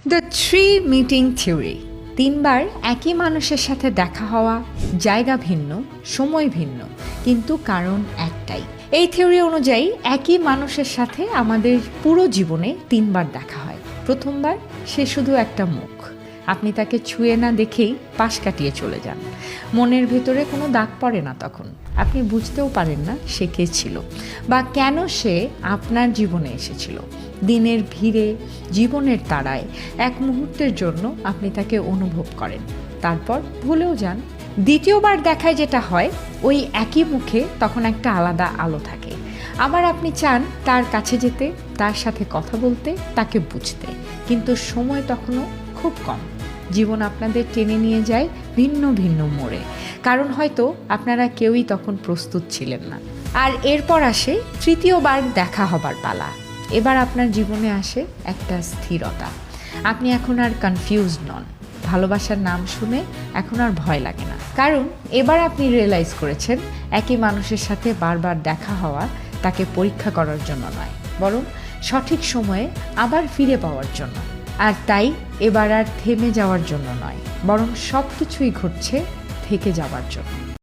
The three meeting theory. তিনবার একই মানুষের সাথে দেখা হওয়া, জায়গা ভিন্ন, সময় ভিন্ন, কিন্তু কারণ একটাই। এই থিওরি অনুযায়ী একই মানুষের সাথে আমাদের পুরো জীবনে তিনবার দেখা হয়। প্রথমবার সে শুধু একটা মুখ, আপনি তাকে ছুঁয়ে না দেখেই পাশ কাটিয়ে চলে যান। মনের ভেতরে কোনো দাগ পড়ে না, তখন আপনি বুঝতেও পারেন না সে কে ছিল বা কেন সে আপনার জীবনে এসেছিল। দিনের ভিড়ে, জীবনের তাড়ায় এক মুহূর্তের জন্য আপনি তাকে অনুভব করেন, তারপর ভুলেও যান। দ্বিতীয়বার দেখায় যেটা হয়, ওই একই মুখে তখন একটা আলাদা আলো থাকে। আবার আপনি চান তার কাছে যেতে, তার সাথে কথা বলতে, তাকে বুঝতে, কিন্তু সময় তখনও খুব কম। জীবন আপনাদের টেনে নিয়ে যায় ভিন্ন ভিন্ন মোড়ে, কারণ হয়তো আপনারা কেউই তখন প্রস্তুত ছিলেন না। আর এরপর আসে তৃতীয়বার দেখা হবার পালা। এবার আপনার জীবনে আসে একটা স্থিরতা। আপনি এখন আর কনফিউজড নন, ভালোবাসার নাম শুনে এখন আর ভয় লাগে না, কারণ এবার আপনি রিয়েলাইজ করেছেন একই মানুষের সাথে বারবার দেখা হওয়া তাকে পরীক্ষা করার জন্য নয়, বরং সঠিক সময়ে আবার ফিরে পাওয়ার জন্য। আর তাই এবার আর থেমে যাওয়ার জন্য নয়, বরং সব কিছুই ঘটছে থেকে যাওয়ার জন্য।